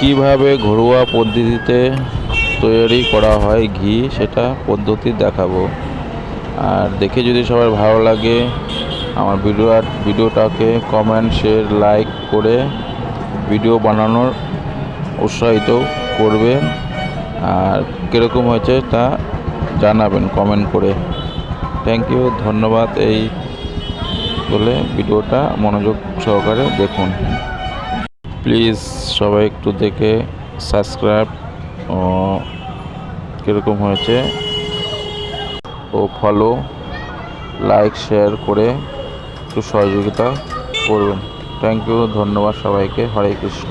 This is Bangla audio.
কিভাবে ঘরোয়া পদ্ধতিতে তৈরি করা হয় ঘি সেটা পদ্ধতি দেখাবো। আর দেখে যদি সবার ভালো লাগে আমার ভিডিওটাকে কমেন্ট শেয়ার লাইক করে ভিডিও বানানোর উৎসাহিত করবেন। আর কীরকম হয়েছে তা জানাবেন কমেন্ট করে। থ্যাংক ইউ, ধন্যবাদ। এই বলে ভিডিওটা মনোযোগ সহকারে দেখুন। প্লিজ সবাই একটু দেখে সাবস্ক্রাইব ও কীরকম হয়েছে ও ফলো লাইক শেয়ার করে একটু সহযোগিতা করবেন। থ্যাংক ইউ, ধন্যবাদ সবাইকে। হরে কৃষ্ণ।